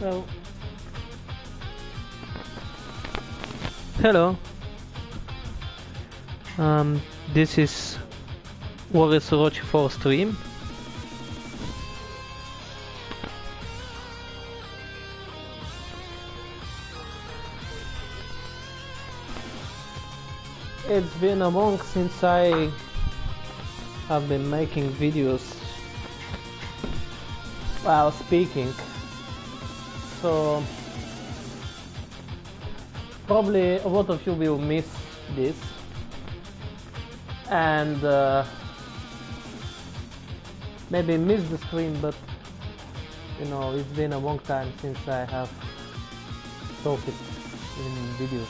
Well, hello. This is Orochi for stream. It's been a month since I have been making videos while speaking, so probably a lot of you will miss this, and maybe miss the stream, but you know, it's been a long time since I have talked in videos.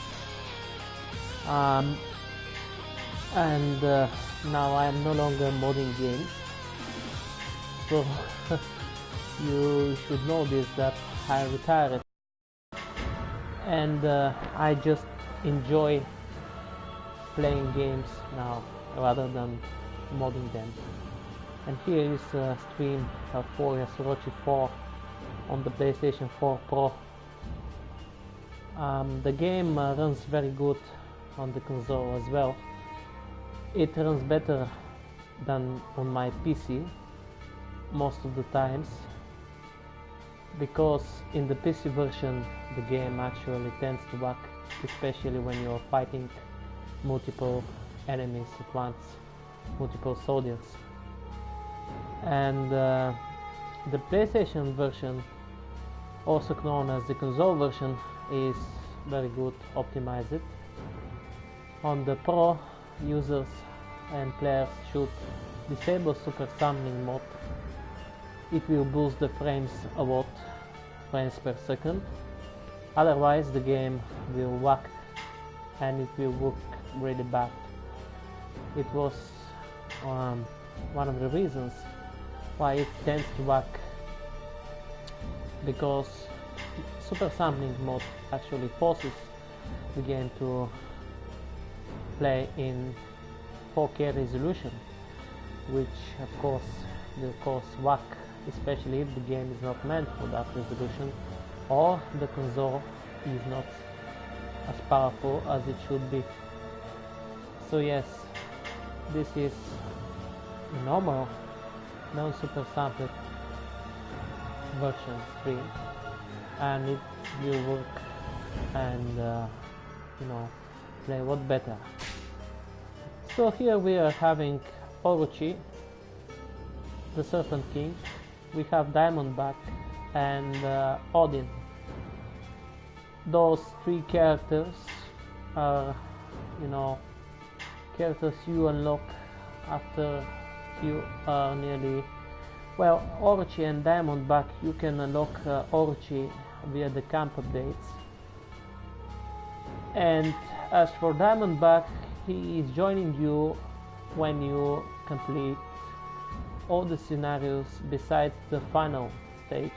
And now I am no longer modding games, so you should know this, that I retired, and I just enjoy playing games now rather than modding them. And here is a stream of Orochi 4 on the PlayStation 4 Pro. The game runs very good on the console as well. It runs better than on my PC most of the times, because in the PC version the game actually tends to lag, especially when you're fighting multiple enemies at once, multiple soldiers. And the PlayStation version, also known as the console version, is very good optimized. On the Pro, users and players should disable super summoning mode. It will boost the frames a lot, frames per second. Otherwise the game will lag and it will look really bad. It was one of the reasons why it tends to lag, because super summoning mode actually forces the game to play in 4K resolution, which of course will cause lag, especially if the game is not meant for that resolution, or the console is not as powerful as it should be. So yes, this is a normal non-super sampled version 3, and it will work and you know, play a lot better. So here we are having Orochi, the Serpent King. We have Diamondback and Odin. Those three characters are, you know, characters you unlock after you are nearly, well, Orochi and Diamondback, you can unlock Orochi via the camp updates. And as for Diamondback, he is joining you when you complete all the scenarios besides the final stage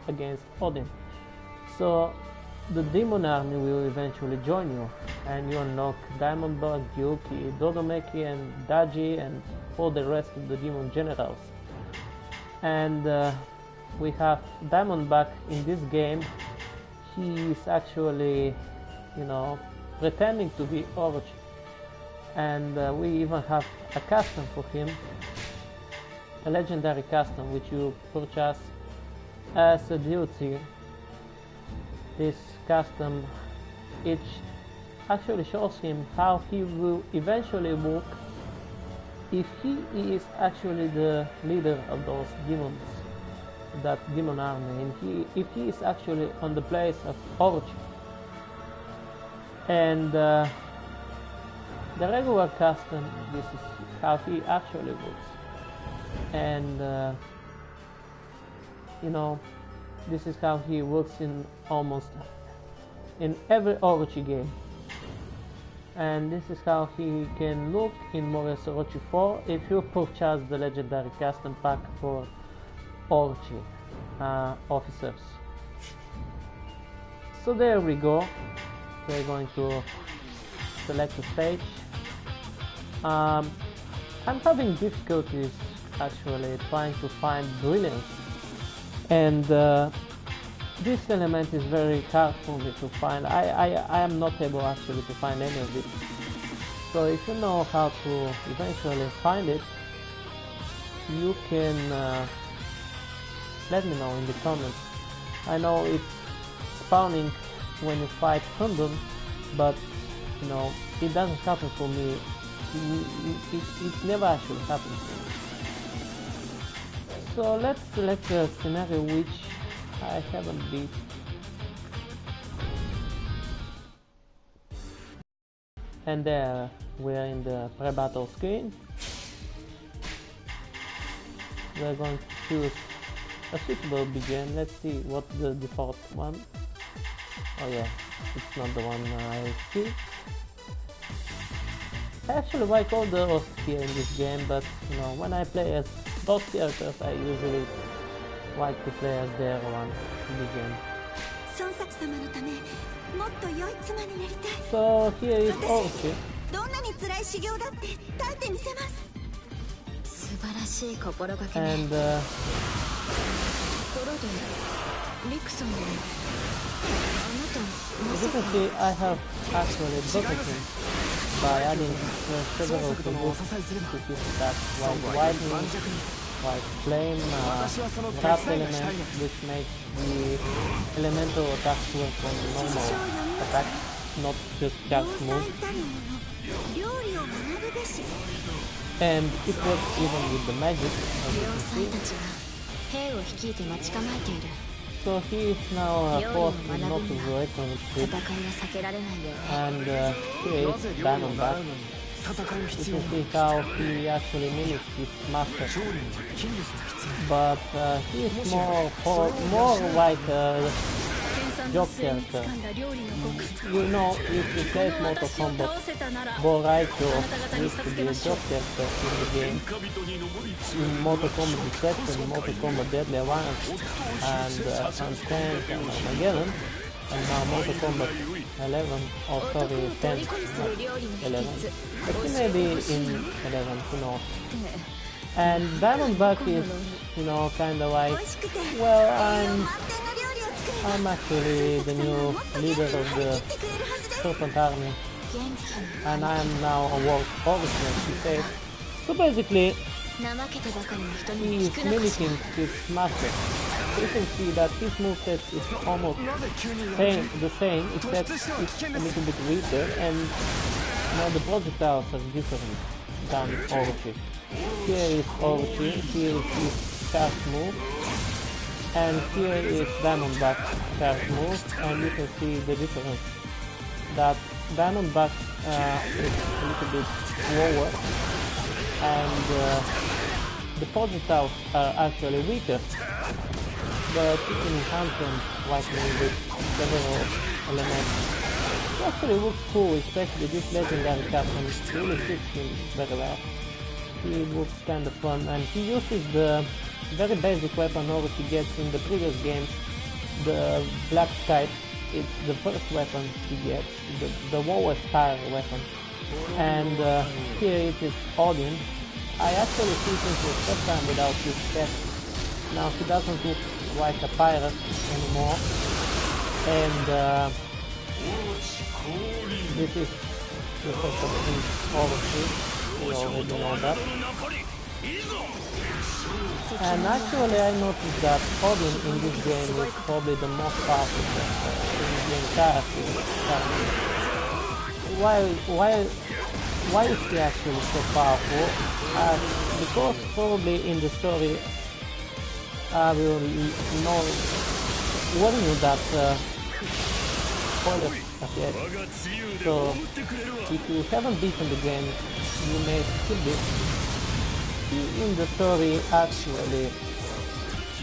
against Odin. So the demon army will eventually join you, and you unlock Diamondback, Yuki, Dodomeki and Daji and all the rest of the demon generals. And we have Diamondback in this game. He is actually, you know, pretending to be Orochi, and we even have a custom for him, a legendary custom which you purchase as a DLC. This custom, it actually shows him how he will eventually work if he is actually the leader of those demons, that demon army, and if he is actually on the place of Orochi. And the regular custom, this is how he actually works. And you know, this is how he works in almost in every Orochi game. And this is how he can look in Orochi 4 if you purchase the legendary custom pack for Orochi officers. So there we go. We're going to select a stage. I'm having difficulties actually trying to find brilliance, and this element is very hard for me to find. I am not able actually to find any of it. So if you know how to eventually find it, you can let me know in the comments. I know it's spawning when you fight Kundun, but you know, it doesn't happen for me. It never actually happens for me. So let's select a scenario which I haven't beat. And there we're in the pre-battle screen. We're going to choose a suitable begin. Let's see what the default one. Oh yeah, it's not the one I see. I actually like all the hosts here in this game, but you know, when I play as both characters, I usually like to play as their one to begin. So here is Orochi. And as you can see, I have actually buffed him by adding several to his attacks, like lightning, like flame, trap element, which makes the elemental attacks work on normal attacks, not just charge moves. And it works even with the magic, as you can see. So he is now forced not to reckon with, and here is Diamondback. You can see how he actually mimics his master, but he is more like a joke character. You know, if you play Mortal Kombat, Boraicho used to be a joke character in the game. In Mortal Kombat Deception, Mortal Kombat Deadly Alliance, and Unchained and Armageddon, and now Mortal Kombat 11, or sorry, 10, not 11, but he may be in 11, who knows. And Diamondback is, you know, kinda like, well, I'm actually the new leader of the Serpent Army, and I am now a world overseer, he says. So basically, he is mimicking his master. You can see that his moveset is almost the same, except it's a little bit weaker, and you know, the projectiles are different than Orochi. Here is Orochi, here is his charge move, and here is Diamondback's charge move, and you can see the difference. That Diamondback is a little bit lower, and the projectiles are actually weaker, but you can enhance them like with several elements. It actually looks cool, especially this legendary captain really fits him very well. He looks kind of fun, and he uses the very basic weapon Orochi gets in the previous games, the Black Kite. It's the first weapon he gets, the lowest tier weapon. And here it is Odin. I actually see him for the first time without his set. Now he doesn't look like a pirate anymore. And this is the first of his Orochi. We already know that. And actually I noticed that Odin in this game is probably the most powerful in the entire series. Why is he actually so powerful? Because probably in the story I will warn you that spoilers ahead. So if you haven't beaten the game, you may skip this. He in the story actually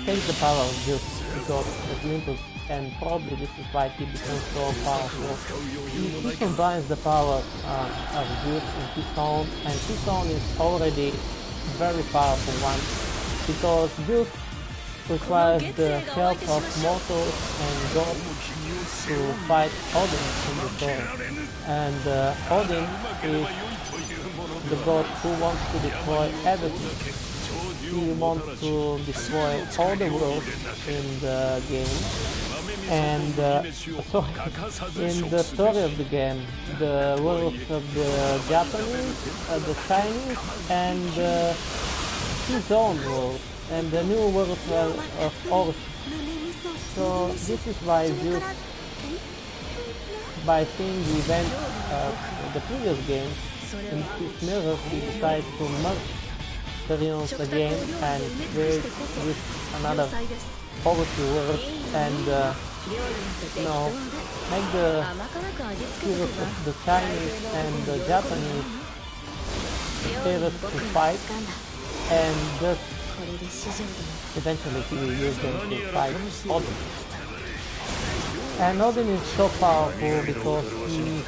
takes the power of Zeus because of Olympus, and probably this is why he becomes so powerful. He combines the power of Zeus in his own, and his own is already very powerful one, because Zeus requires the help of mortals and gods to fight Odin in the story. And Odin is the god who wants to destroy everything. He wants to destroy all the worlds in the game, And so in the story of the game, the worlds of the Japanese, the Chinese, and his own world, and the new world of Orochi. So this is why Zeus, by seeing the events of the previous game, in his mirror he decided to merge the realms again and create this another Orochi world and make the heroes of the Chinese and the Japanese heroes to fight, and just eventually he will use them to fight Odin. And Odin is so powerful because he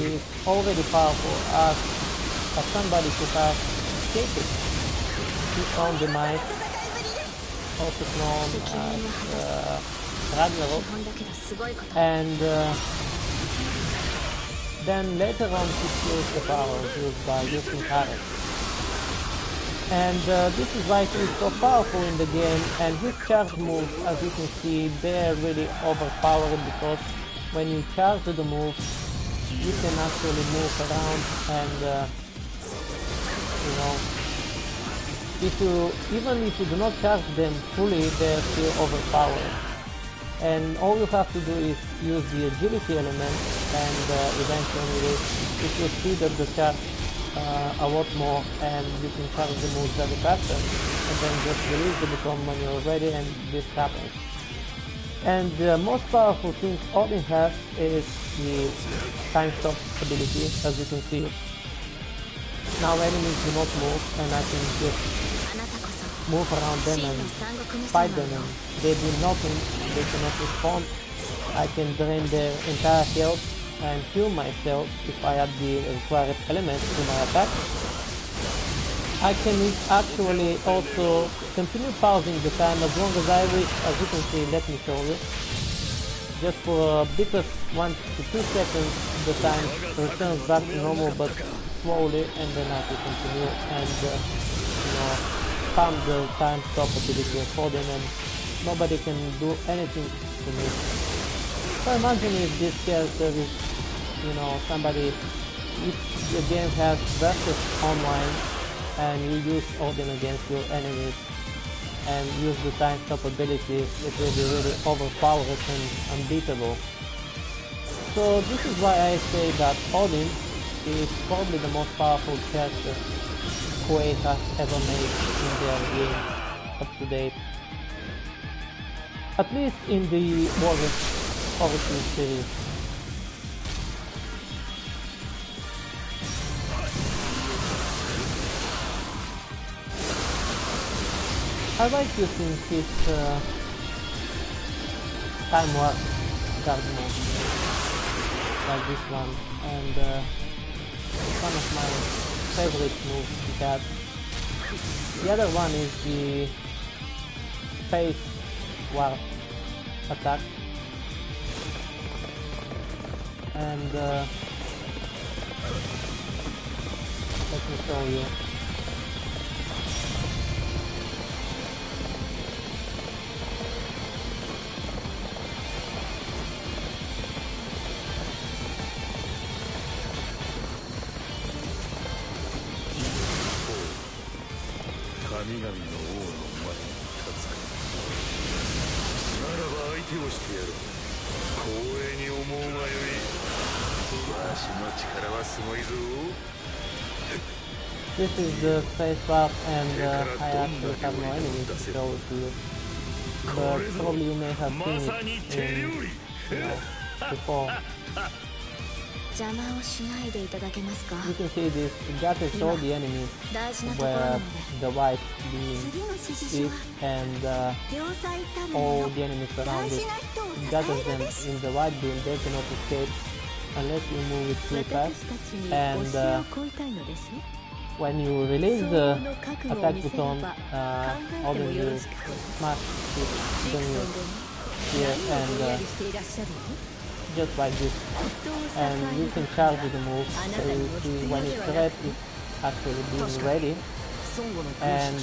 is already powerful as somebody who has escaped his own demise, also known as Ragnarok, and then later on he used the power used by using arrows. And this is why he is so powerful in the game, and his charge moves, as you can see, they are really overpowered, because when you charge the moves, you can actually move around, and even if you do not charge them fully, they are still overpowered. And all you have to do is use the agility element, and eventually it will speed up the charge a lot more, and you can charge the moves very faster, and then just release the button when you're ready, and this happens. And the most powerful thing Odin has is the time stop ability, as you can see. Now enemies do not move, and I can just move around them and fight them, and they do nothing, they cannot respond. I can drain their entire health and heal myself if I add the required elements to my attack. I can actually also continue pausing the time as long as I wish, as you can see. Let me show you. Just for a bit of 1 to 2 seconds the time returns back to normal, but slowly, and then I can continue and spam the time stop ability for them, and nobody can do anything to me. So imagine if this character is somebody, if the game has versus online and you use Odin against your enemies and use the time stop abilities, it will be really overpowered and unbeatable. So this is why I say that Odin is probably the most powerful character Koei has ever made in their game up to date. At least in the Orochi series. I like using his time warp guard mode, like this one, and it's one of my favorite moves he had. The other one is the space warp attack, and let me show you. This is the space warp, and I actually have no enemies to show it to you, but probably you may have seen it in, before. You can see this, that is all the enemies where the white beam is, and all the enemies around it. Gathers them in the white beam, they cannot escape unless you move it too fast, and when you release the attack button, Odin will smash it here, and just like this, and you can charge the move, so you see when it's red, it's actually being ready, and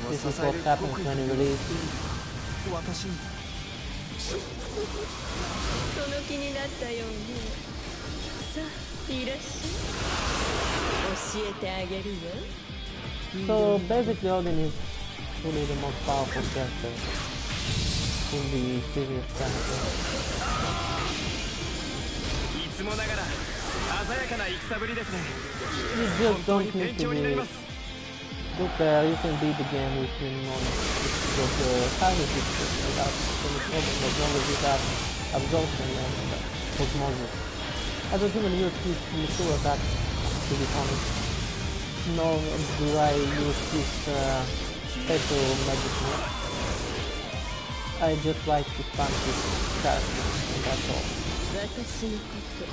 this is what happens when you release. その気になったようね。さあ、いらっしゃい。教えてあげるよ。So basically Odin is truly the most powerful character in the series currently. いつもながら鮮やかな戦ぶりですね。 You just don't need to be good there, you can beat the game with the timing system without any problem as long as you have absorption and osmosis. I don't even use his mature attack, to be honest. Nor do I use his special magic move. I just like to spam his character, and that's all. 私のこと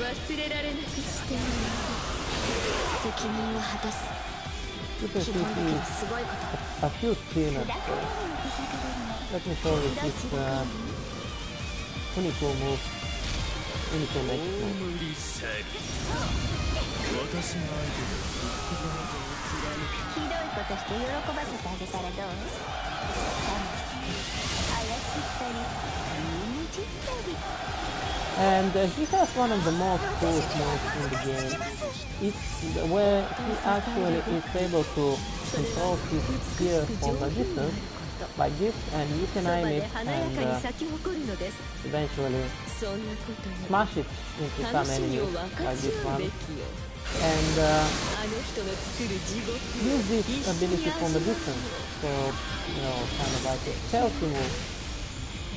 忘れられなくしてやる。責任を果たす。 You can see he's a few spinners. Let me show you his Unico move. Unico magic move. ひどいことして喜ばせてあげたらどう？怪しったり、いじったり。And he has one of the most coolest moves in the game. It's where he actually is able to control his spear from a distance like this, and you can aim it and eventually smash it into some enemies like this one. And use this ability from a distance, so kind of like a stealthy move.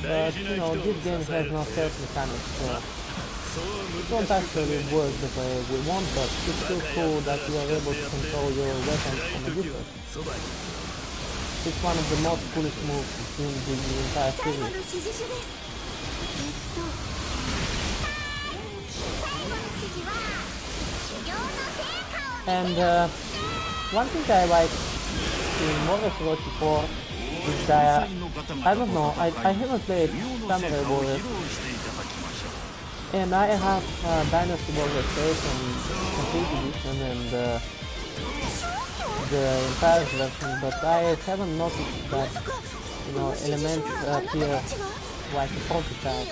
But this game has no stealth mechanics, so it won't actually work the way we want, but it's still cool that you are able to control your weapons from a distance. It's one of the most coolest moves in the entire series. And one thing I like in Orochi 4 is that, I don't know, I haven't played Samurai Warriors, and I have Dynasty Warriors 8 and Complete Edition and the entire version, but I haven't noticed that, elements appear like a projectile,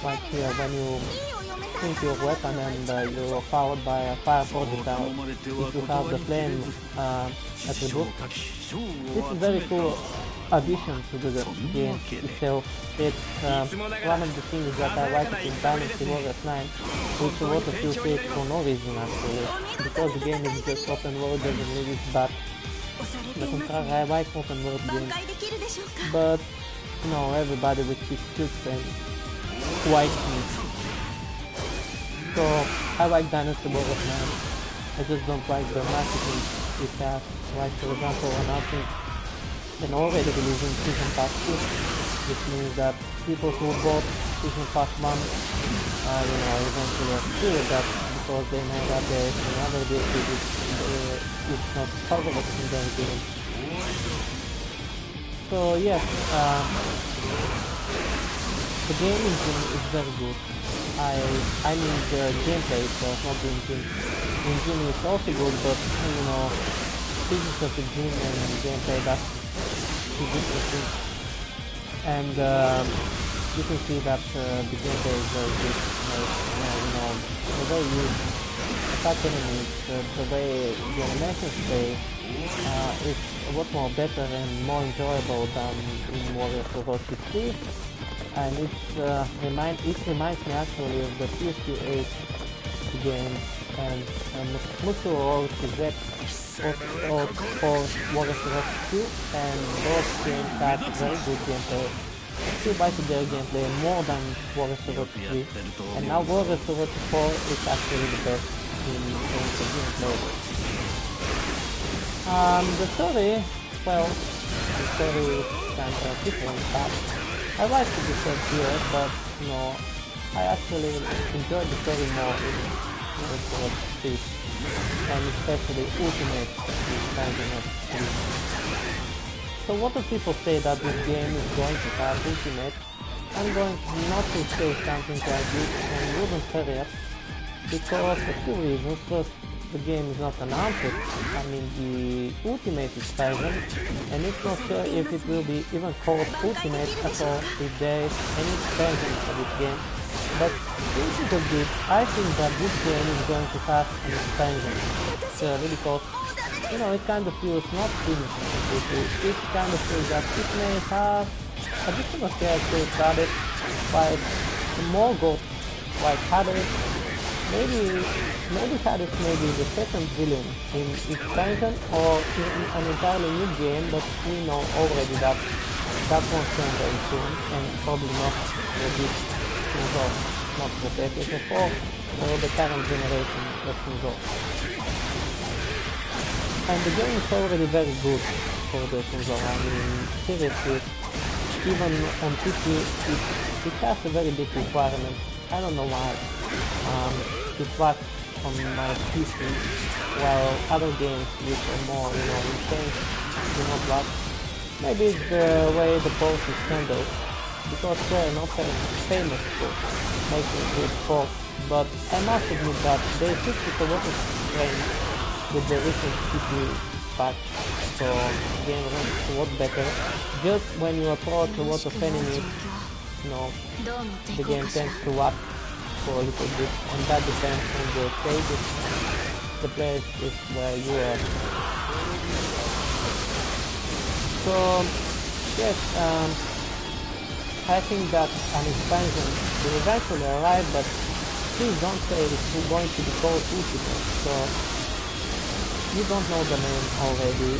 like here when you think your weapon and you're powered by a fire projectile, if you have the flame attribute. This is a very cool addition to the game itself. It's one of the things that I like in Dynasty Warriors 9, which a lot of you hate for no reason actually, because the game is just open world, doesn't need it, but the contrary, I like open world games, but everybody with his cute and white meat. So I like Dynasty Warriors 9, I just don't like the marketing it has, like for example announcing an already releasing Season Pass 2, which means that people who bought Season Pass 1 eventually steal that because they know that there is another DLC which is not covered in their game. So yes, the game engine is very good. I mean the gameplay itself, not the engine. The engine is also good, but physics of the engine and gameplay, that's two different things. And you can see that the gameplay is very good. The way you attack enemies, the way the animations play, is a lot more better and more enjoyable than in Warriors Orochi 3. And it reminds me actually of the PS8 game and Musou Orochi Z for Warriors Orochi 2, and both games have very good gameplay. I still like their gameplay more than Warriors Orochi 3, and now Warriors Orochi 4 is actually the best in terms of gameplay. The story, well, the story is kind of different, but I like the different here, but I actually enjoyed the story more in Warriors Orochi 3, and especially Ultimate is kind of So what do people say that this game is going to have Ultimate? I'm going not to say something like this and wouldn't hurry up, because a few reasons. First, the game is not announced, I mean the Ultimate expansion, and it's not sure if it will be even called Ultimate at all, if there is any expansion for this game. But thinking of this, I think that this game is going to have an expansion, surely, because you know, it kind of feels not finished completely. It kind of feels that it may have additional characters added, like more gold, like Hades. Maybe Hades may be the second villain in expansion or in an entirely new game, but we know already that that won't come very soon, and probably not for this console, not for PlayStation 4 or the current generation of console. And the game is already very good for the console. I mean, seriously, even on PC, it has a very big requirement. I don't know why. To track on my PC, while other games which are more, you know, intense do not work. Maybe it's the way the port is handled, because they're not famous for making good ports, but I must admit that they fixed it a lot of frames with the recent PC patch, so the game runs a lot better. Just when you approach a lot of enemies, you know, the game tends to lag for a little bit, and that depends on the stages and the places where you are. So yes, I think that an expansion will eventually arrive, but please don't say it's going to be called Ultimate, so you don't know the name already,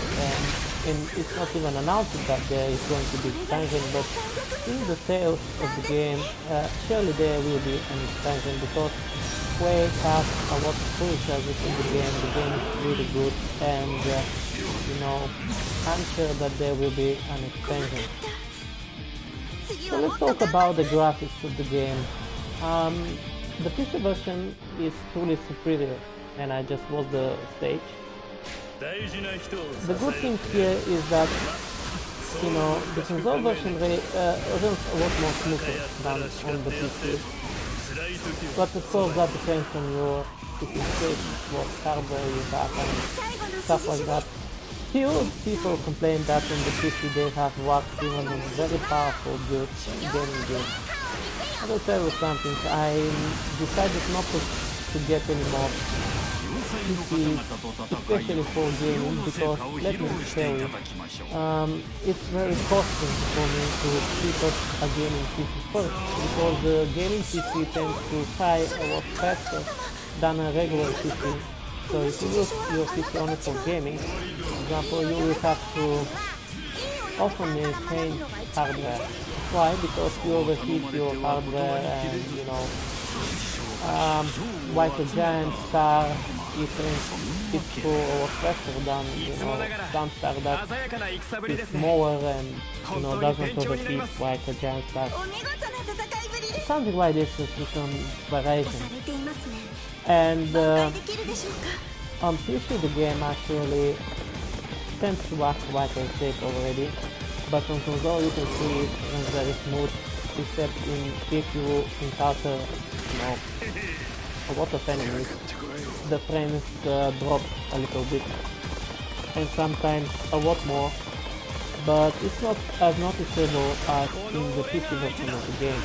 and it's not even announced that there is going to be expansion, but in the sales of the game, surely there will be an expansion, because Quake has a lot of full service in the game is really good, and you know, I'm sure that there will be an expansion. So let's talk about the graphics of the game. The PC version is truly superior, and I just watched the stage. The good thing here is that, you know, the console version runs a lot more smoother than on the PC. But of course that depends on your specifications, what hardware you have and stuff like that. Still, people complain that on the PC they have worked even on very powerful gaming games. I will tell you something, I decided not to get any more PC, especially for gaming, because let me tell you, it's very costly for me to pick up a gaming PC first, because the gaming PC tends to fry a lot faster than a regular PC. So if you use your PC only for gaming, for example, you will have to often maintain hardware. Why? Because you overheat your hardware and, you know, like a giant star, it's full or faster than, you know, some star that is smaller and, you know, doesn't overheat like a giant star. Something like this is some variation. And on PC the game actually tends to work like I said already, but on console you can see it runs very smooth, except if you encounter, you know, a lot of enemies, the frames drop a little bit, and sometimes a lot more, but it's not as noticeable as in the PC version of the game.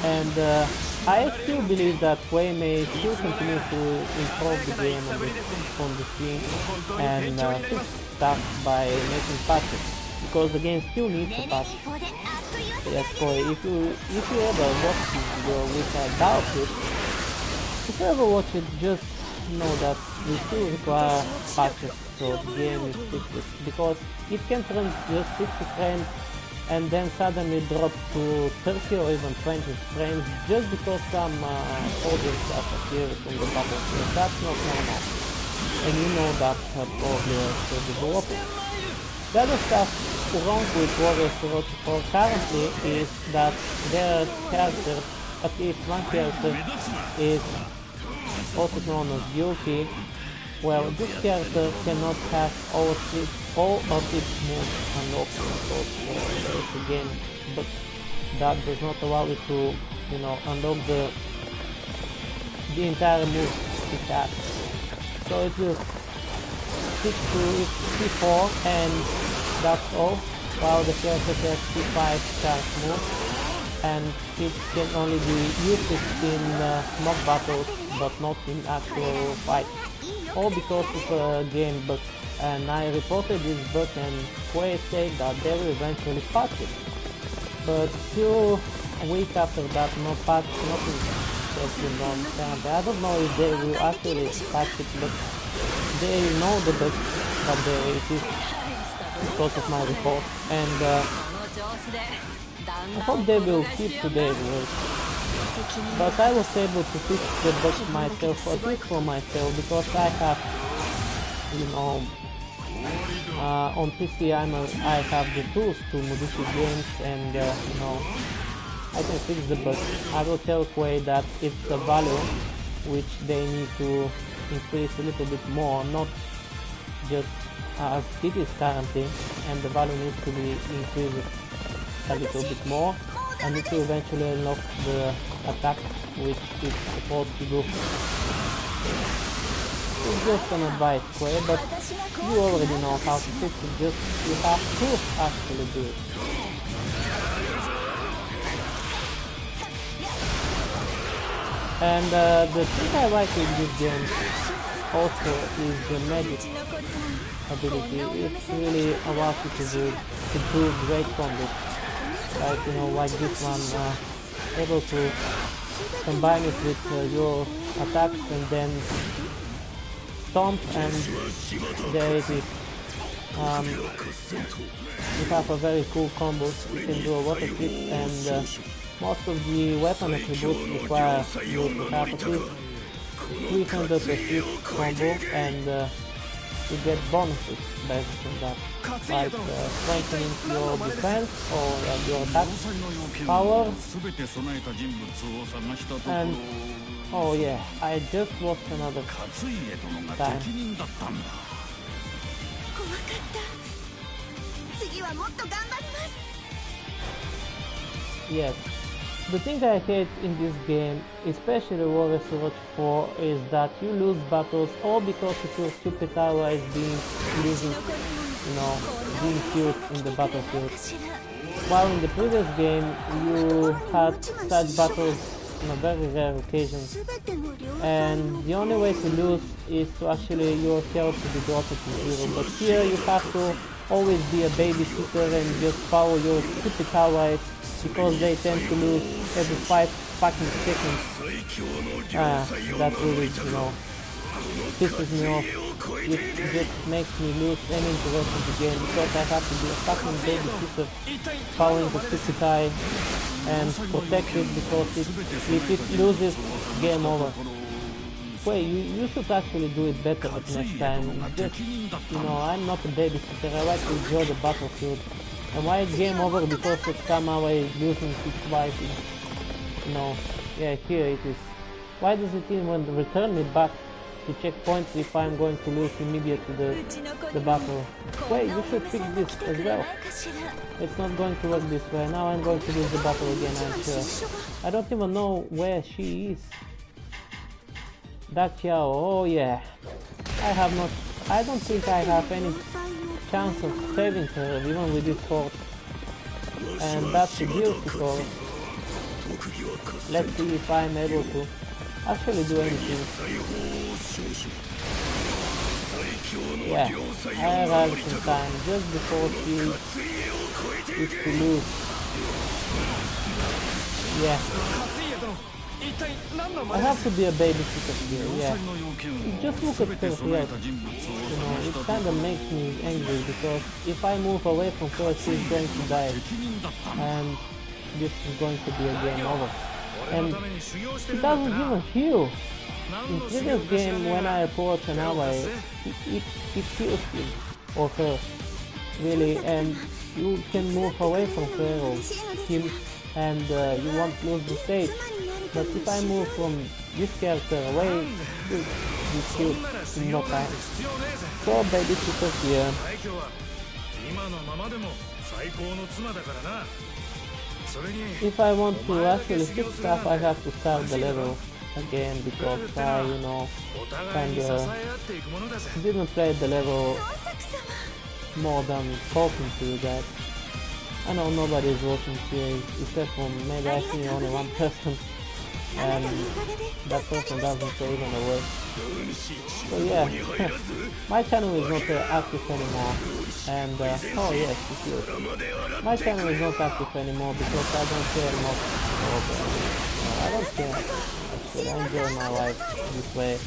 And I still believe that Quake may still continue to improve the game on the screen and fix stuff by making patches, because the game still needs a patch. Yes, Quake, if you ever watch this video, which I doubt it, if you ever watch it, just know that we still require patches so the game is fixed, because it can run just 60 frames and then suddenly drop to 30 or even 20 frames just because some audience has appeared on the battlefield. That's not normal, and you know that probably as a developer. The other stuff wrong with Warriors Orochi 4 currently is that their character, at least one character, is also known as Yuki. Well, this character cannot have all of its moves unlocked again, but that does not allow you to, you know, unlock the the entire move it has. So it will stick to its C4 and that's all, while the character has C5 charge move, and it can only be used in mock battles but not in actual fights, all because of a game bug. And I reported this bug and Koei said that they will eventually patch it. But still, a week after that, no patch, nothing has been done. And I don't know if they will actually patch it, but they know the bug that there is because of my report. And I hope they will keep to their word. But I was able to fix the bug myself, at least for myself, because I have, you know, on PC I have the tools to modify games, and you know, I can fix the bug. I will tell Koei that it's a value which they need to increase a little bit more, not just as it is currently, and the value needs to be increased a little bit more, and it will eventually unlock the attack which it's supposed to do. It's just an advice, Koei, but you already know how to fix it, just you have to actually do it. And the thing I like in this game also is the magic ability. It really allows you to do great combos. Like, you know, like this one, able to combine it with your attacks and then stomp, and there it is. You have a very cool combo. You can do a lot of it, and most of the weapon attributes require you to have at least 300 of each combo, and you get bonuses based on that, like strengthening your defense or your attack power. And oh yeah, I just lost another time. Yes. The thing I hate in this game, especially Warriors Orochi 4, is that you lose battles all because of your stupid allies being killed in the battlefield. While in the previous game you had such battles on a very rare occasion, and the only way to lose is to actually your health to be dropped to zero. But here you have to always be a babysitter and just follow your stupid allies, because they tend to lose every 5 fucking seconds. That really, you know, pisses me off. It just makes me lose any interest in the game, because I have to be a fucking babysitter following the stupid eye and protect it, because if it loses, game over. Wait, you should actually do it better at next time. Just, you know, I'm not a babysitter, I like to enjoy the battlefield. And why game over because of some ally losing his life? You know, yeah, here it is. Why does it even return me back to checkpoints if I'm going to lose immediately the battle? Wait, you should fix this as well. It's not going to work this way. Now I'm going to lose the battle again, I'm sure. I don't even know where she is. That Xiao, oh yeah. I don't think I have any chance of saving her even with this horse. And that's a guilty horse. Let's see if I'm able to actually do anything. Yeah, I arrived in time just before she is to lose. Yeah. I have to be a babysitter here, yeah. Just look at her here. You know, it kinda makes me angry, because if I move away from her, she's going to die. And this is going to be a game over. And she doesn't even heal. In previous game, when I approach an ally, it kills him or her, really, and you can move away from her or him, and you won't lose the stage. But if I move from this character away, you'll be killed in no time. So babysitter here. If I want to actually fix stuff, I have to start the level. again because I, you know, kinda didn't play the level more than talking to you guys. I know nobody is watching here except for maybe I see only one person, and that person doesn't say even a word. So yeah, my channel is not active anymore, and oh yes, it is. My channel is not active anymore because I don't care much of I don't care actually. I enjoy my life this way.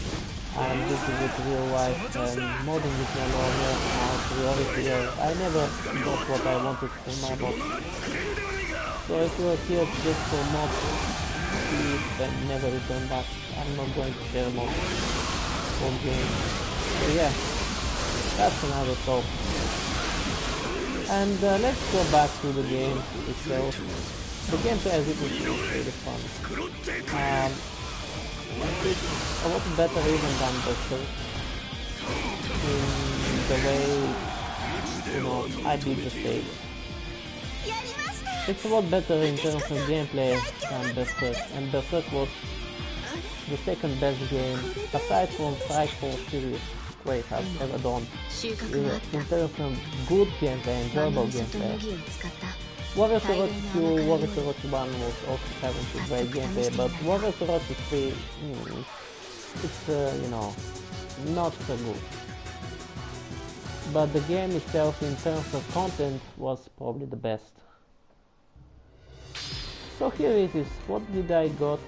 I'm busy with real life and modding is no longer my priority. I never got what I wanted from my mod. So if you're here just for mods, please then never return back. I'm not going to share mods from games. So yeah, that's another talk. And let's go back to the game itself. The gameplay as it is really fun. It's a lot better even than the first in the way, you know, I did the stage. It's a lot better in terms of gameplay than Berserk, and Berserk was the second best game aside from Strike Force series Quake has ever done in terms of good gameplay, enjoyable gameplay. Warriors Orochi 2, Warriors Orochi 1 was also having a great gameplay, but Warriors Orochi 3, it's you know, not so good. But the game itself in terms of content was probably the best. So here it is, what did I got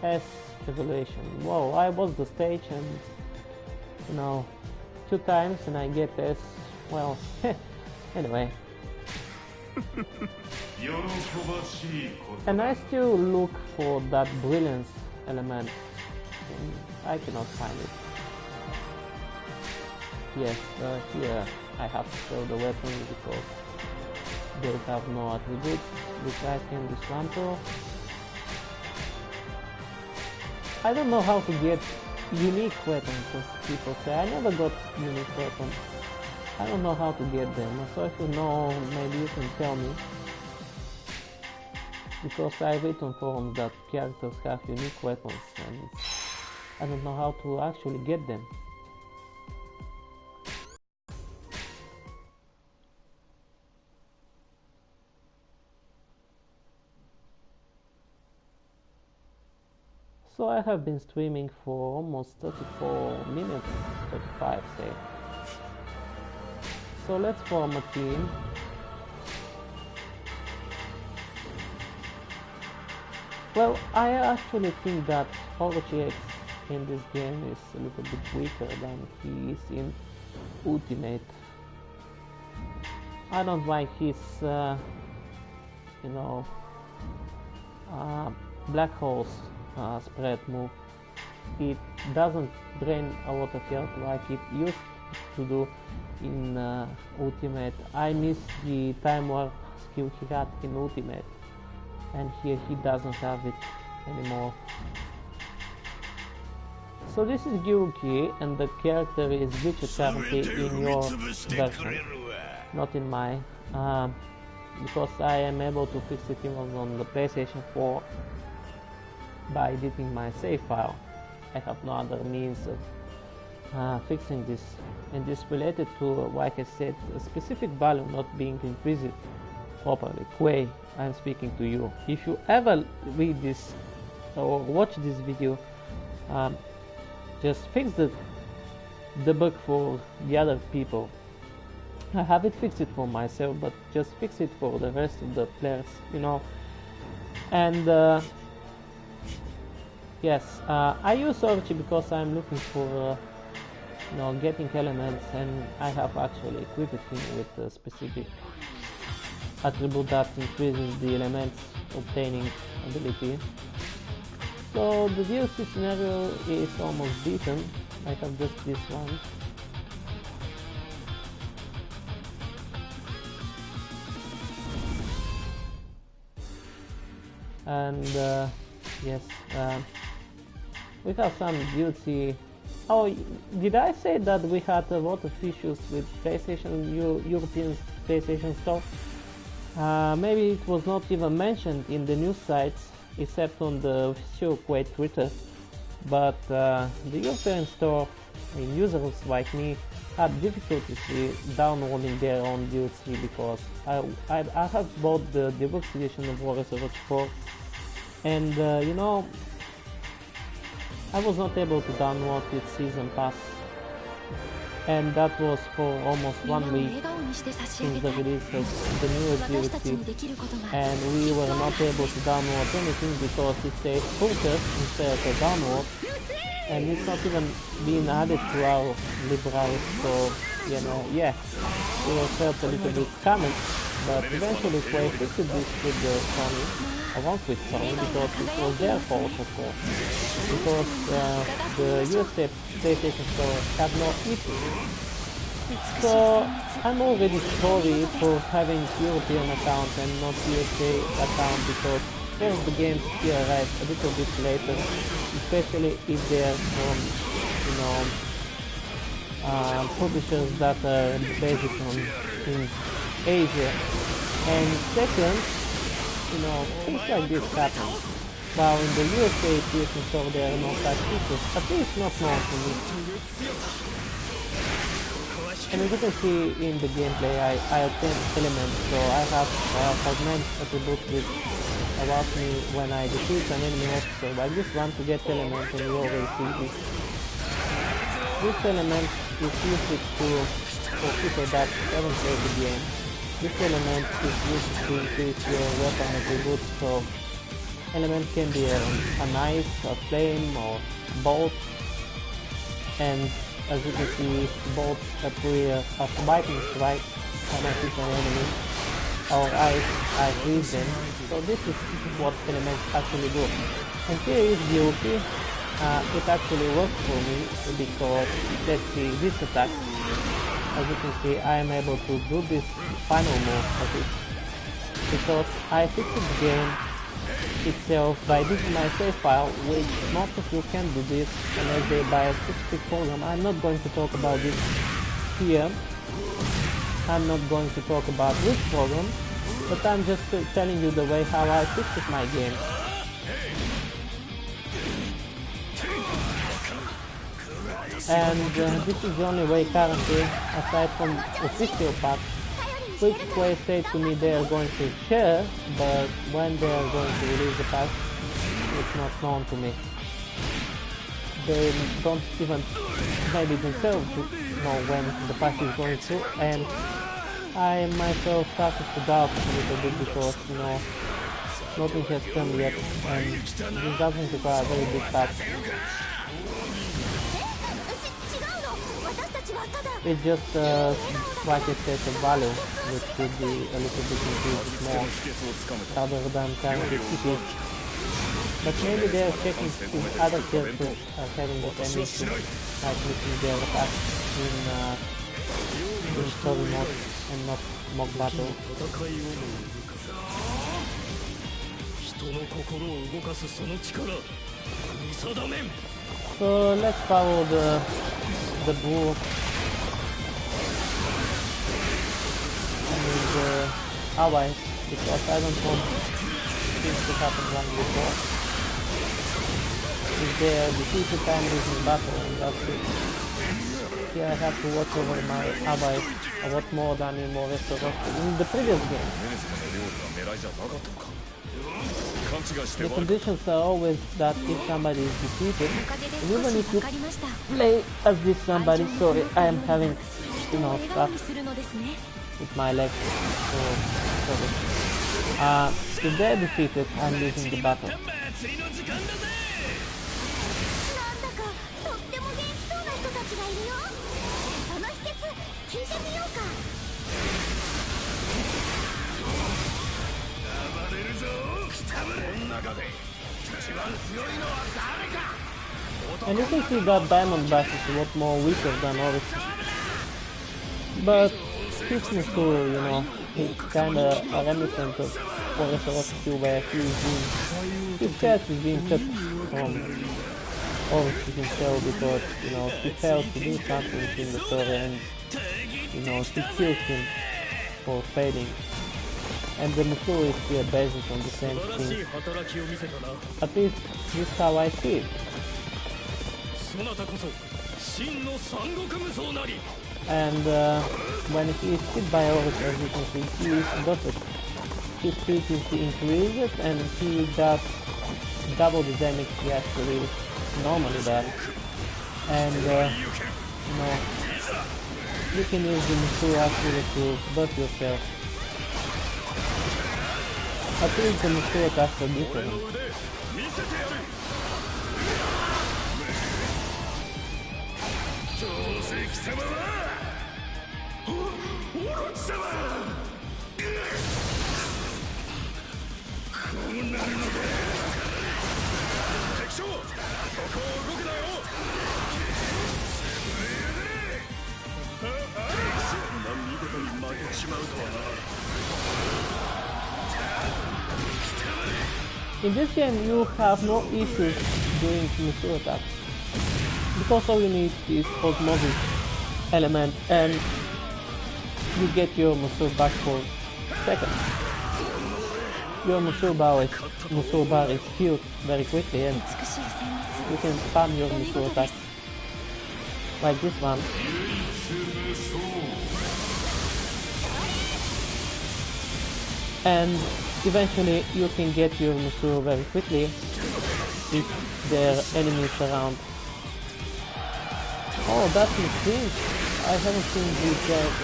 as evaluation? Wow, I was the stage and, you know, 2 times and I get S, well, anyway. And I still look for that brilliance element. I cannot find it. Yes, here I have to show the weapon because they have no attributes which I can dismantle. I don't know how to get unique weapons, as people say. I never got unique weapons. I don't know how to get them, so if you know, maybe you can tell me. Because I read on forums that characters have unique weapons and I don't know how to actually get them. So I have been streaming for almost 34 minutes, 35 say. So let's form a team. Well, I actually think that Orochi X in this game is a little bit weaker than he is in Ultimate. I don't like his, you know, black holes spread move. It doesn't drain a lot of health like it used to do in Ultimate. I miss the time warp skill he had in Ultimate, and here he doesn't have it anymore. So this is Gyuki, and the character is glitched currently in your version, not in mine, because I am able to fix it even on the PlayStation 4 by editing my save file. I have no other means of fixing this, and this related to, like I said, a specific value not being increased properly. Quay, I'm speaking to you. If you ever read this or watch this video, just fix the bug for the other people. I haven't fixed it for myself, but just fix it for the rest of the players, you know. And yes, I use Orochi because I'm looking for you know, getting elements, and I have actually equipped him with a specific attribute that increases the elements obtaining ability. So the DLC scenario is almost decent. I have just this one. And yes, we have some DLC. Oh, did I say that we had a lot of issues with PlayStation, European PlayStation Store? Maybe it was not even mentioned in the news sites. except on the circuit Twitter. But the European store and users like me had difficulty downloading their own DLC because I have bought the deluxe edition of Warriors Orochi 4, and you know, I was not able to download its season pass, and that was for almost 1 week since the release of the newest DLC, and we were not able to download anything because it says purchase instead of download, and it's not even being added to our library. So, you know, yeah, we were felt a little bit scammed, but eventually we fixed this with the Sony, along with Sony, because it was their fault, of course, because the USA PlayStation Store had no issues. So I'm already sorry for having European account and not USA account, because all of the games here arrive a little bit later, especially if they're from, you know, publishers that are based in Asia. And second, you know, things like this happen. While in the USA PlayStation Store there are no such issues, at least not known to me. And as you can see in the gameplay, I obtained elements, so I have fragment attributes which allows me, when I defeat an enemy officer, I just want to get element, and you already see this. This element is used for people that haven't played the game. This element is used to increase your weapon attributes, so element can be a knife, a flame, or bolt, and as you can see, bolts appear as lightning strike when I hit an enemy, or I freeze them. So this is what elements actually do. And here is the ulti. It actually works for me because, let's see, this attack. As you can see, I am able to do this final move of it because I fixed the game itself by deleting my save file, which most of you can do this unless they buy a specific program. I'm not going to talk about this here. I'm not going to talk about which program, but I'm just telling you the way how I fixed my game. And this is the only way currently, aside from official patch, which way say to me they are going to share, but when they are going to release the patch, it's not known to me. They don't even maybe themselves know when the patch is going to, and I myself started to doubt a little bit because, you know, nothing has come yet, and this doesn't require a very big patch. It's just like I said, a value which should be a little bit increased more rather than currently it is. But maybe they are checking if other characters are having the same issue, like missing their attacks in story mode and not mock battle. So let's follow the bull and the allies, because I don't want things to happen like before. If they are defeated, I'm losing battle, and that's it. Here I have to watch over my allies a lot more than in Warriors Orochi in the previous game. The conditions are always that if somebody is defeated, and even if you play as this somebody, sorry, I am having, you know, stuff with my legs, so sorry. If they're defeated, I'm losing the battle. And you can see that Diamondback is a lot more weaker than Orochi. But he's Musuru, you know, he's kinda a reminiscent of Warriors Orochi, where his character is being cut from Orochi himself because, you know, he failed to do something in the story and, you know, he killed him for failing. and the Musou is still based on the same thing. At least this is how I see it. And when he is hit by Orochi, as you can see, he is dotted. His speed is increased and he does double the damage he actually normally does. And you know, you can use the Musou actually to buff yourself. At least the Musou attacks are different. In this game you have no issues doing Musou attacks, because all you need is osmosis element and you get your Musou back for seconds. Your Musou bar is healed very quickly and you can spam your Musou attack like this one. And eventually you can get your Musou very quickly if there are enemies around. Oh, that's insane! I haven't seen these guys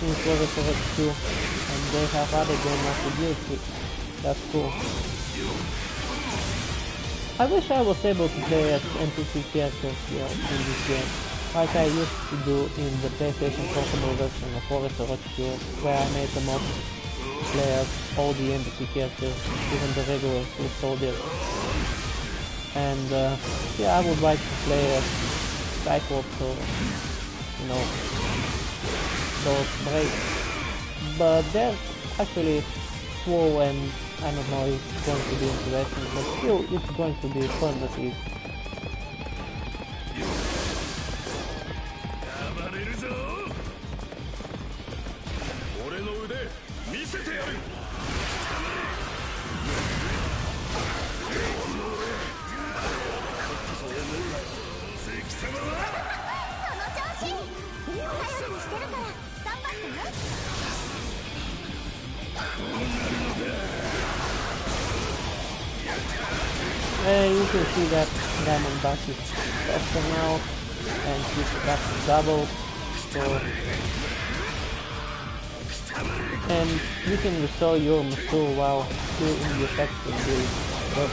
since Orochi 2, and they have added them as a DLC. That's cool. I wish I was able to play as NPC characters here in this game, like I used to do in the PlayStation Portable version of Orochi 2, where I made the mod players, all the NPC characters, even the regular foot soldiers. And yeah, I would like to play as Cyclops or, you know, those breaks. But they're actually slow and I don't know if it's going to be interesting, but still it's going to be fun at least. You can see that Diamondback is faster now, and his attack is double, so... And you can restore your Musou while still in the effects of the buff.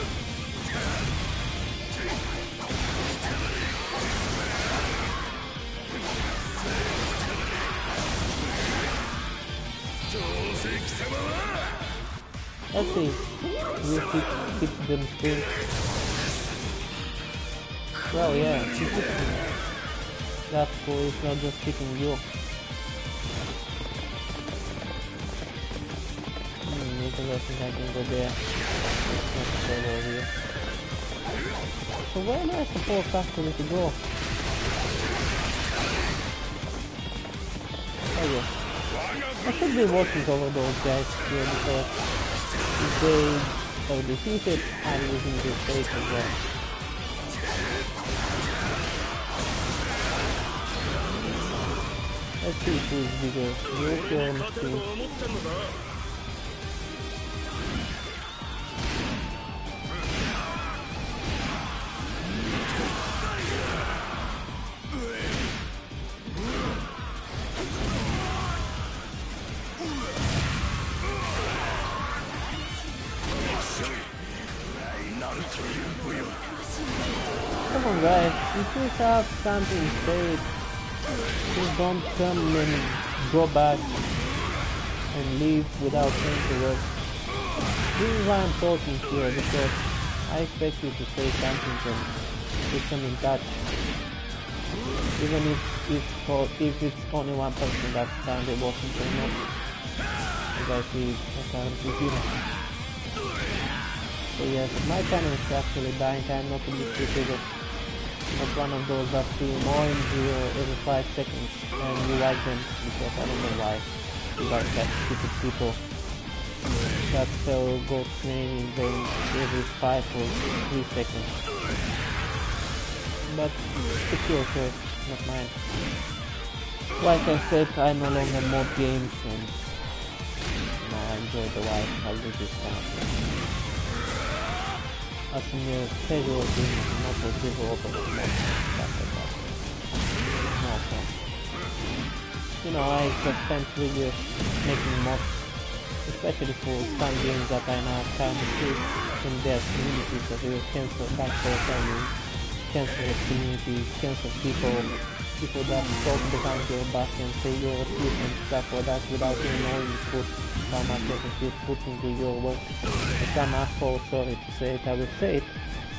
Let's see, will he hit them still? Well, yeah, he hit me. That's cool, it's not just hitting you. Maybe I think I can go there. It's not fair over here. So where am I supposed actually to go? Oh yeah. I should be watching over those guys here because if they are defeated, I'm using this stage as well. Let's see who is bigger, Orochi or Musou. Come on guys, if you have something to say, just don't come and go back and leave without saying a word. This is why I'm talking here, because I expect you to say something and get some in touch. Even if it's only one person that's currently watching or not. As I see currently here. So yes, my channel is actually dying. I'm not a bit stupid. Not one of those that stream orange every 5 seconds and you like them because I don't know why you like that stupid people. that feral goat's name in vain every 5 or 3 seconds. But it's your choice, not mine. Like I said, I no longer mod games and I enjoy the life. I'll do this kind of thing. As a mere casual gamer, not a developer of mods, stuff like that. No fun. You know, I just spent 3 years making mods, especially for some games that I now kind of see in their communities that will cancel backdoor timing, cancel communities, cancel people that talk behind your back and say you're a thief and stuff like that without even knowing how much effort you put into your work. And some asshole, sorry to say it, I will say it,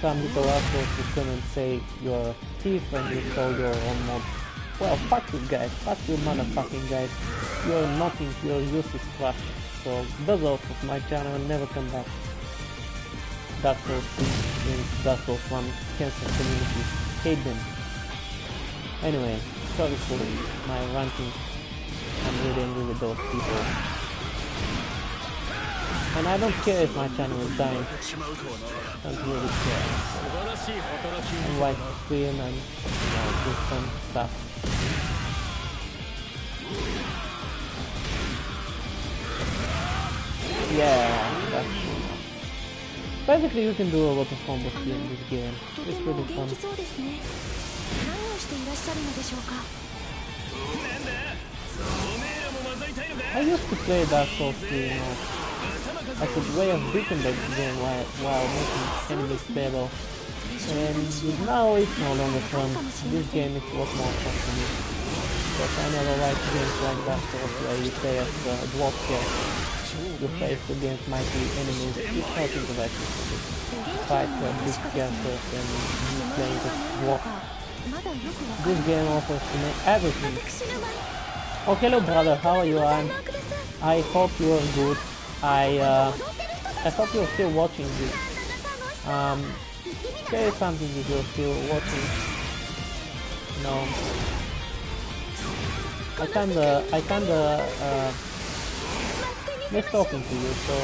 some little assholes will come and say you're a thief and you stole your own mod. Well, fuck you guys, fuck you motherfucking guys, you're nothing, you're useless trash. So, those out of my channel and never come back. Dark Souls 3 and Dark Souls 1 cancel communities, hate them. Anyway, sorry for my ranting, I'm really angry with those people. And I don't care if my channel is dying, I don't really care. And like stream and do some stuff. Yeah, that's cool. Basically you can do a lot of combos here in this game, it's really fun. I used to play Dark Souls 3, you know, as a way of beating the game while making enemies stable. And now it's no longer fun. This game is a lot more fun for me. But I never liked games like Dark Souls where you play as a dwarf character. You face against mighty enemies. It's not interesting for me. Fight big characters and you playing as dwarf. This game offers to me everything. Oh, hello brother, how are you? I hope you are good. I hope you're still watching this. Say something if you're still watching. No. I kinda miss talking to you, so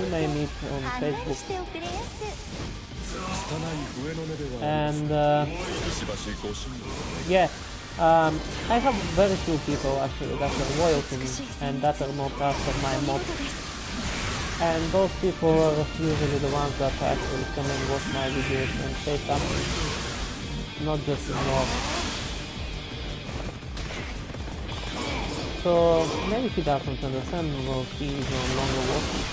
we may meet on Facebook. And yeah, I have very few people actually that are loyal to me and that are not after my mod. And those people are usually the ones that actually come and watch my videos and say something, not just ignore. So maybe he doesn't understand, well, he is no longer watching.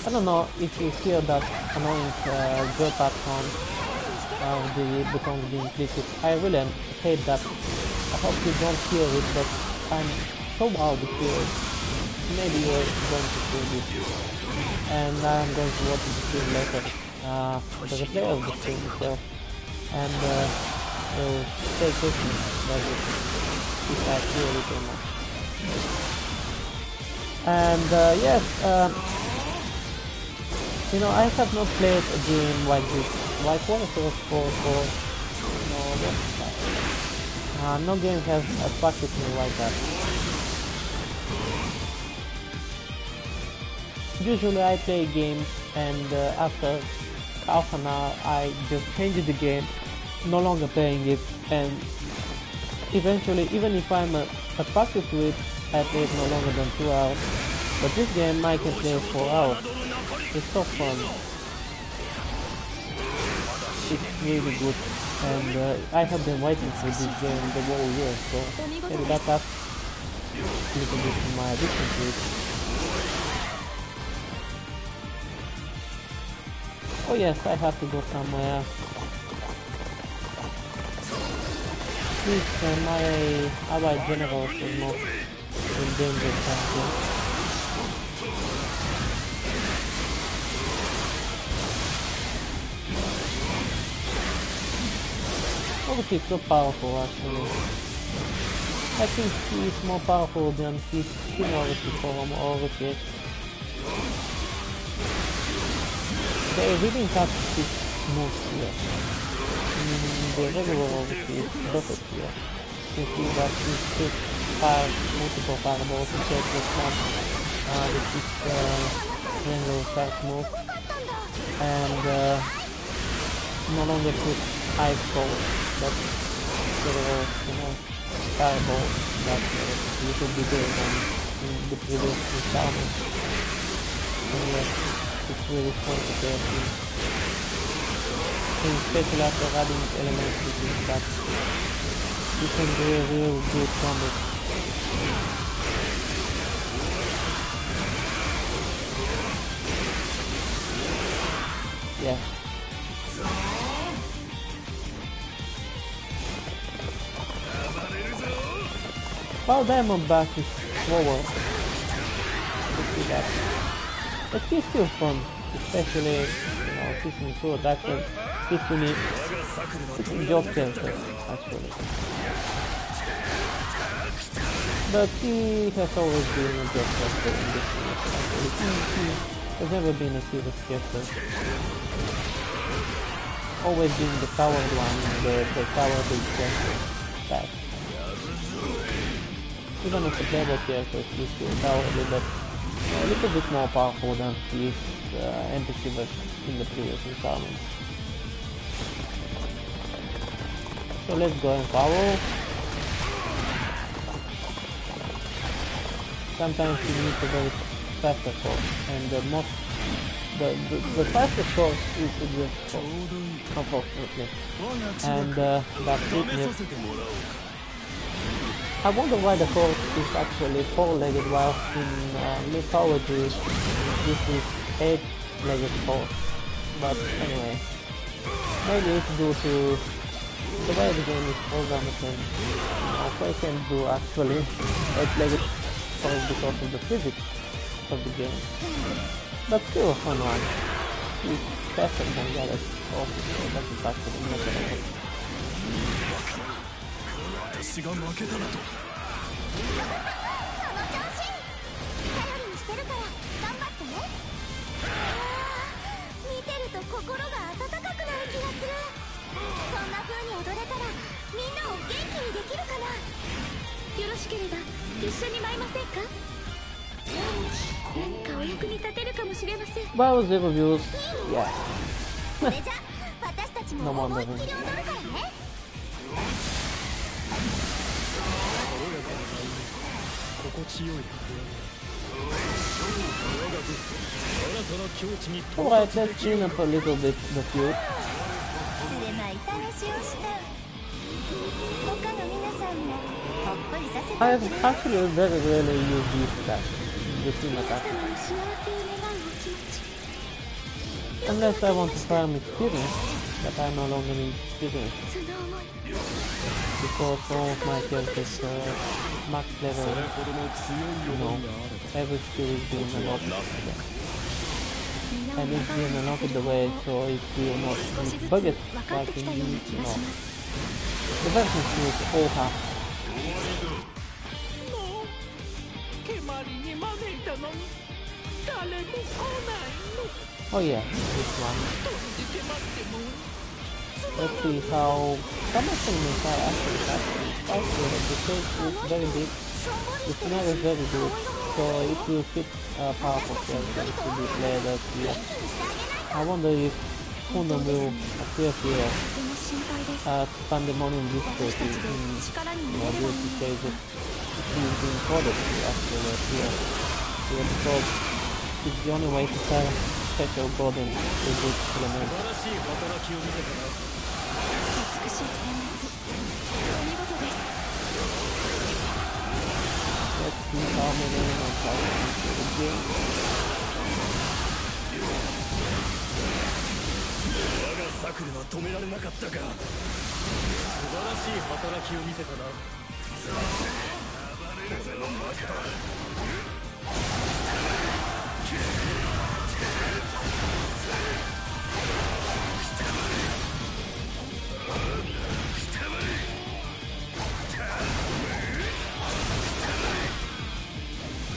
I don't know if you hear that annoying J-pad sound of the buttons being clicked. I really hate that. I hope you don't hear it, but I'm so loud to hear it. Maybe you're going to hear this. And I'm going to watch the stream later. The replay of the stream itself. And we'll stay cooking like it, if I hear it or not. And yes, you know, I have not played a game like this, like War of Souls 4, no, that's that. No game has attracted me like that. Usually I play games and after half an hour I just change the game, no longer playing it, and eventually, even if I'm attracted to it, I play it no longer than 2 hours. But this game I can play 4 hours. It's so fun. It's really good, and I have been waiting for this game the whole year, so maybe that adds a little bit to my addiction to it. Oh yes, I have to go somewhere. Please, my allied generals are not in danger currently. Orochi is so powerful actually. I think he is more powerful than his seniority form Orochi. They really have his moves here. the regular Orochi is perfect here. You can see that he hits multiple fireballs to get the snap with his regular charge move, and no longer put ice balls, but several, fireballs that a little bigger than in the previous installment. And yes, it's really fun to get him. Especially after adding elements to his attack, you can do a real good combo. Yeah. While Diamondback is slower, you see that. But he's still fun, especially, season 2 attacker. He's unique. It's a job character, actually. But he has always been a job character in this universe, actually. He has never been a serious character. Always been the coward one, the cowardly character. That. Even as a playable character, he's still cowardly, but a little bit more powerful than his NPC version in the previous installments. So let's go and follow. Sometimes you need a very faster course, and the fastest course is the drift course, unfortunately. And that's it. I wonder why the horse is actually 4-legged while in mythology this is 8-legged horse. But anyway, maybe it's due to the way the game is programmed, and I can do actually 8-legged horse because of the physics of the game. But still a fun one. It's faster than the other horses, so that's actually not a lot. 私が負けたらと。その調子。頼りにしてるから頑張ってね。見てると心が温かくなる気がする。そんな風に踊れたらみんなを元気にできるかな。よろしければ一緒に舞いませんか。何かお役に立てるかもしれません。Well, the reviews, yeah. それじゃ私たちも思いっきり踊るからね。 Alright, let's clean up a little bit the feud. I have actually very rarely used these attacks, the team attack. Unless I want to farm experience, but I no longer need experience. Because all of my characters max level, every skill is being unlocked. And it's being unlocked the way so it will not be bugged like in the version skills all have. Oh yeah, this one. Let's see how much enemies are actually fighting. The stage is very big, the scenario is very good, so if you fit a powerful character to be played as here. I wonder if Kundam will appear here at Pandemonium District in DLC stages. He's being coded to actually appear here because it's the only way to sell special golden to good elements. Let's see how many elements are into the game. 我がサクルは止められなかったか。素晴らしい働きを見せたな。俺の負けだ。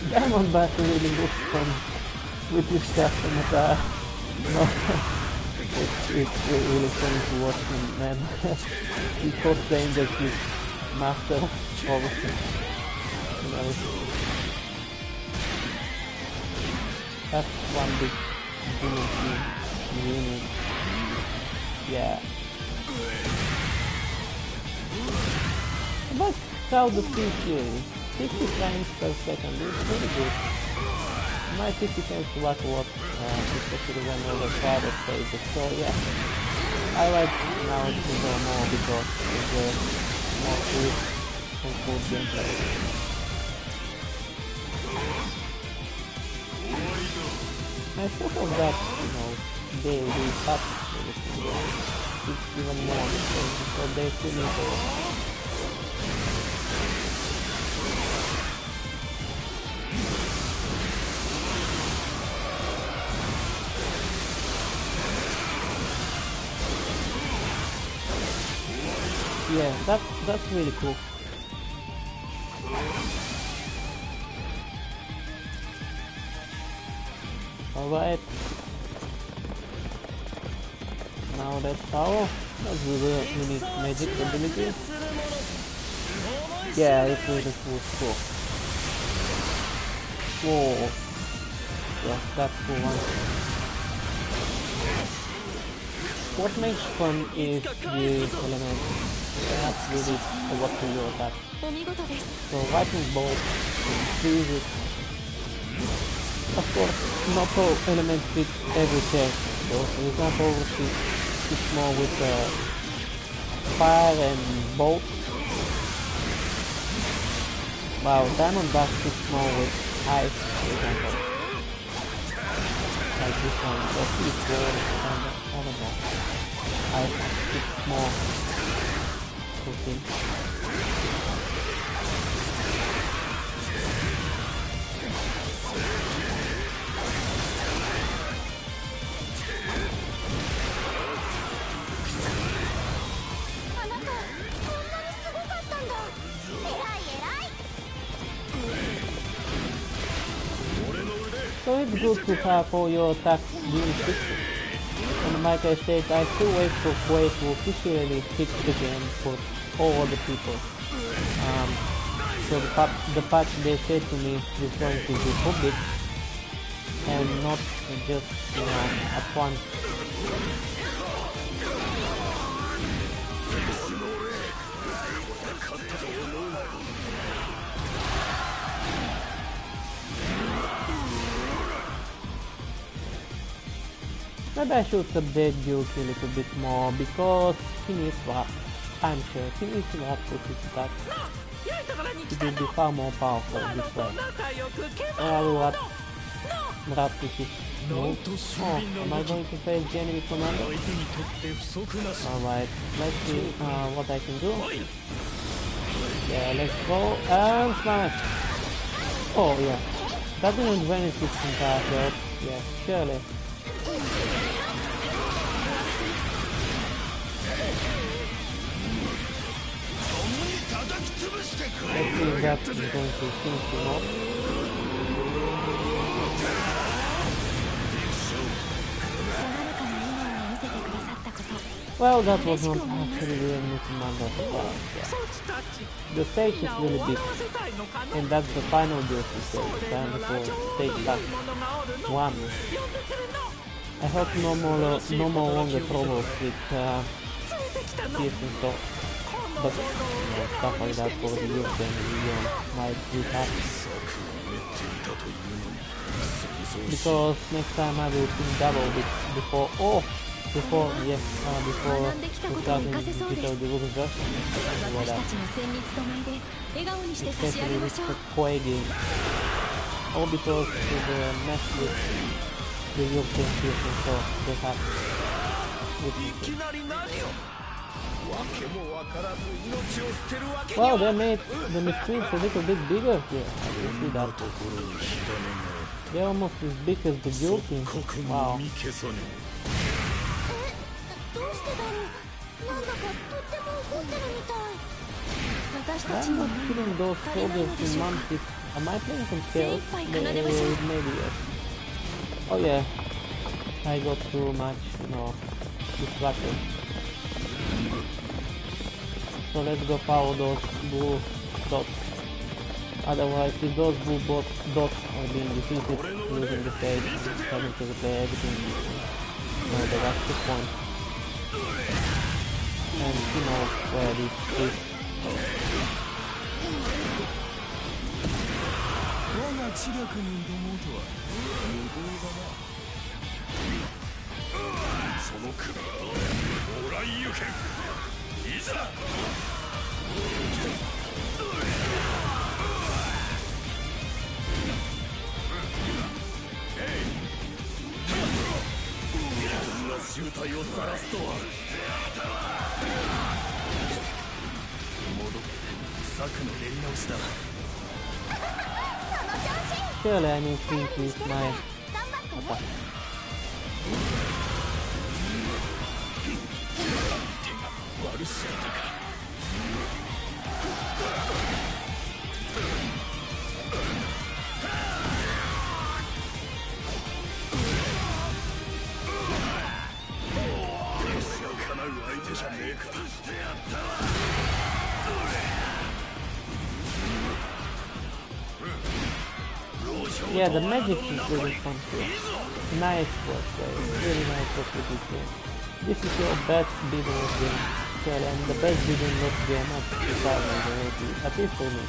Diamondback really looks fun with his custom attack. It's really funny to watch him, man. He saying that he's master of Orochi. You know, that's one big unit. Yeah. But how the speed here is 50 frames per second, it's pretty good. My 50 frames to watch a lot, especially when all the farther stages, so yeah. I like now to go more because it's more fluid and cool gameplay. I thought of that, you know, they touch everything, it's even more interesting, so they still need to. Yeah, that's really cool. Alright. Now that's power. Let's do the unique magic ability. Yeah, it's really cool. Whoa. Yeah, that's cool one. What makes fun is the element. That's really what to your attack. So lightning bolt, freeze it. Of course, not all elements fit every character. So for example, it's more with fire and bolt. While Diamondback fits more with ice, for example. Like this one, but it's more kind of, I don't know. Ice fits more. Okay. So it's good to have all your attacks being fixed. And like I said, I still wait for Quake to officially fix the game for all the people. So the patch they said to me is going to be public and not just, you know, at once. Maybe I should update Yuki a little bit more because he needs rap. I'm sure he needs rap with his attack. It will be far more powerful this way. I will rap with his move. Oh, am I going to face the enemy commander? Alright, let's see what I can do. Yeah, let's go and smash! Oh yeah, that didn't vanish his entire threat. Yeah, surely. Let's see if that is going to finish him off. Well, that was not actually the enemy commander, but yeah. The stage is really big, and that's the final duty stage, time for stage back 1. I hope no more longer troubles with piercing stuff, but you know, stuff like that for the European Union might be happy. Because next time I will think double before we start in digital deluxe version, especially with the Koi game, or because of the mess with the European people, so they have Wow, they made the machines a little bit bigger here. I can see that. They're almost as big as the guillotine. Wow. I'm not feeling those soldiers in monkeys. Am I playing some chaos? Maybe yes. Oh yeah. I got too much, you know, distracted. So let's go power those blue dots. Otherwise, if those blue dots are being defeated, losing the stage, and having to replay everything, no, that's the point. And he knows where this is. 我が知略に挑もうとは無謀だな。その首もらいゆけ。いざ。こんな醜態を晒すとは。戻って策の練り直しだ。 Surely I need to increase my attack. Yeah, the magic is really fun too. Nice work there, really nice work with this game. This is your best beat'em game, surely, and the best beat'em up game of 2018, at least for me.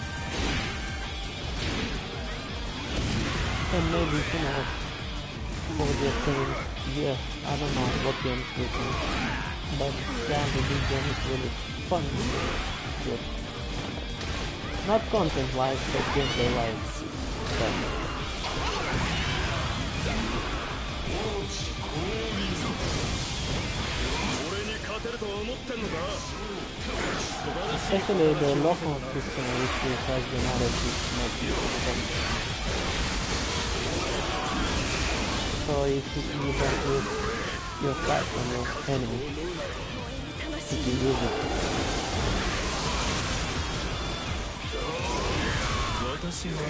And maybe, who knows, for the coming year, I don't know what games will come, but yeah, this game is really fun. Good. Not content-wise, but gameplay-wise. But 俺に勝てると思ってんのか especially the local system which has been added to make it fun. So if you don't lose your flight from your enemy, if you use it. 私の相手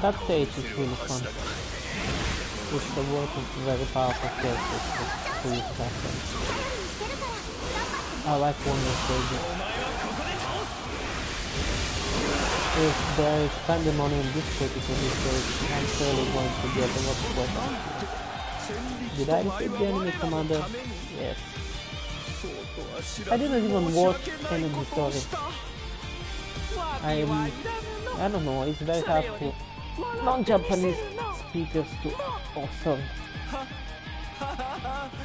That stage is really fun. It's the work of very powerful characters to use that stage. I like Wonder Stage. If there is pandemonium difficulties in this stage, I'm surely going to get a lot of weapons. Did I defeat the enemy commander? Yes. I didn't even watch any of the story. I don't know, it's very hard for non-Japanese speakers to,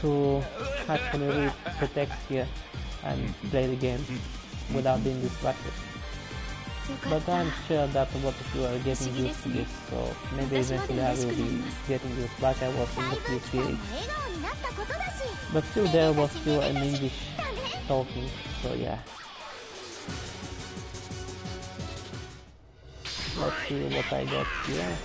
to actually read the text here and play the game without being distracted. But I'm sure that a lot of you are getting used to this, so maybe eventually I will be getting used like I was in the PC. But still there was still an English talking, so yeah. Let's see what I got here.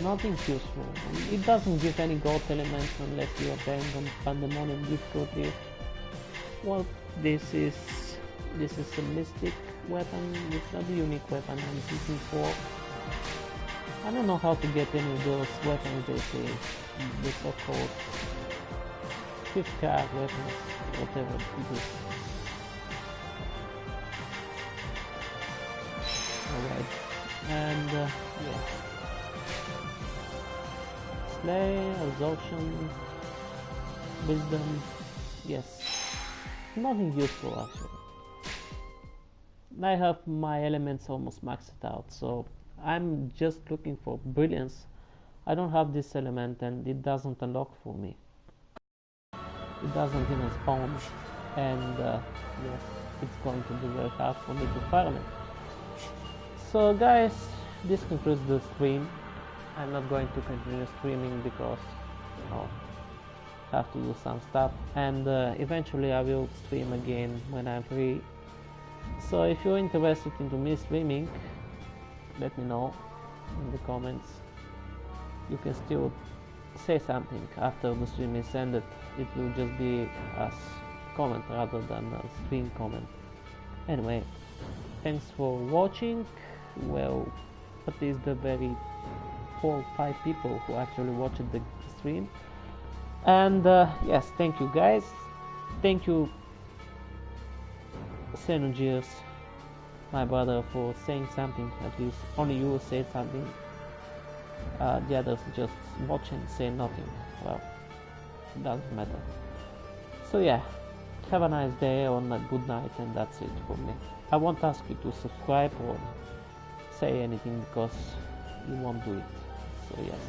Nothing useful. It doesn't give any gold elements unless you are playing on Pandemonium difficulty. Well, this is a mystic weapon. It's not a unique weapon I'm seeking for. I don't know how to get any of those weapons they say, the so-called 5th card weapons, whatever it is. Alright, and yeah. Slay, absorption, wisdom, yes. Nothing useful actually. I have my elements almost maxed out, so I'm just looking for brilliance. I don't have this element and it doesn't unlock for me. It doesn't even spawn, and yes, it's going to be very hard for me to farm it. So guys, this concludes the stream. I'm not going to continue streaming because I have to do some stuff, and eventually I will stream again when I'm free. So if you're interested into me streaming, let me know in the comments. You can still say something after the stream is ended. It will just be a comment rather than a stream comment. Anyway, thanks for watching. Well, at least the very 4 or 5 people who actually watched the stream. And yes, thank you guys. Thank you Xenogears, my brother, for saying something. At least only you said something. The others just watch and say nothing. Well, it doesn't matter. So yeah, have a nice day or a good night, and that's it for me. I won't ask you to subscribe or say anything because you won't do it. So yes,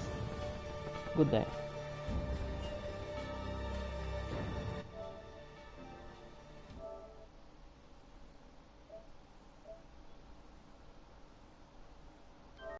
good day.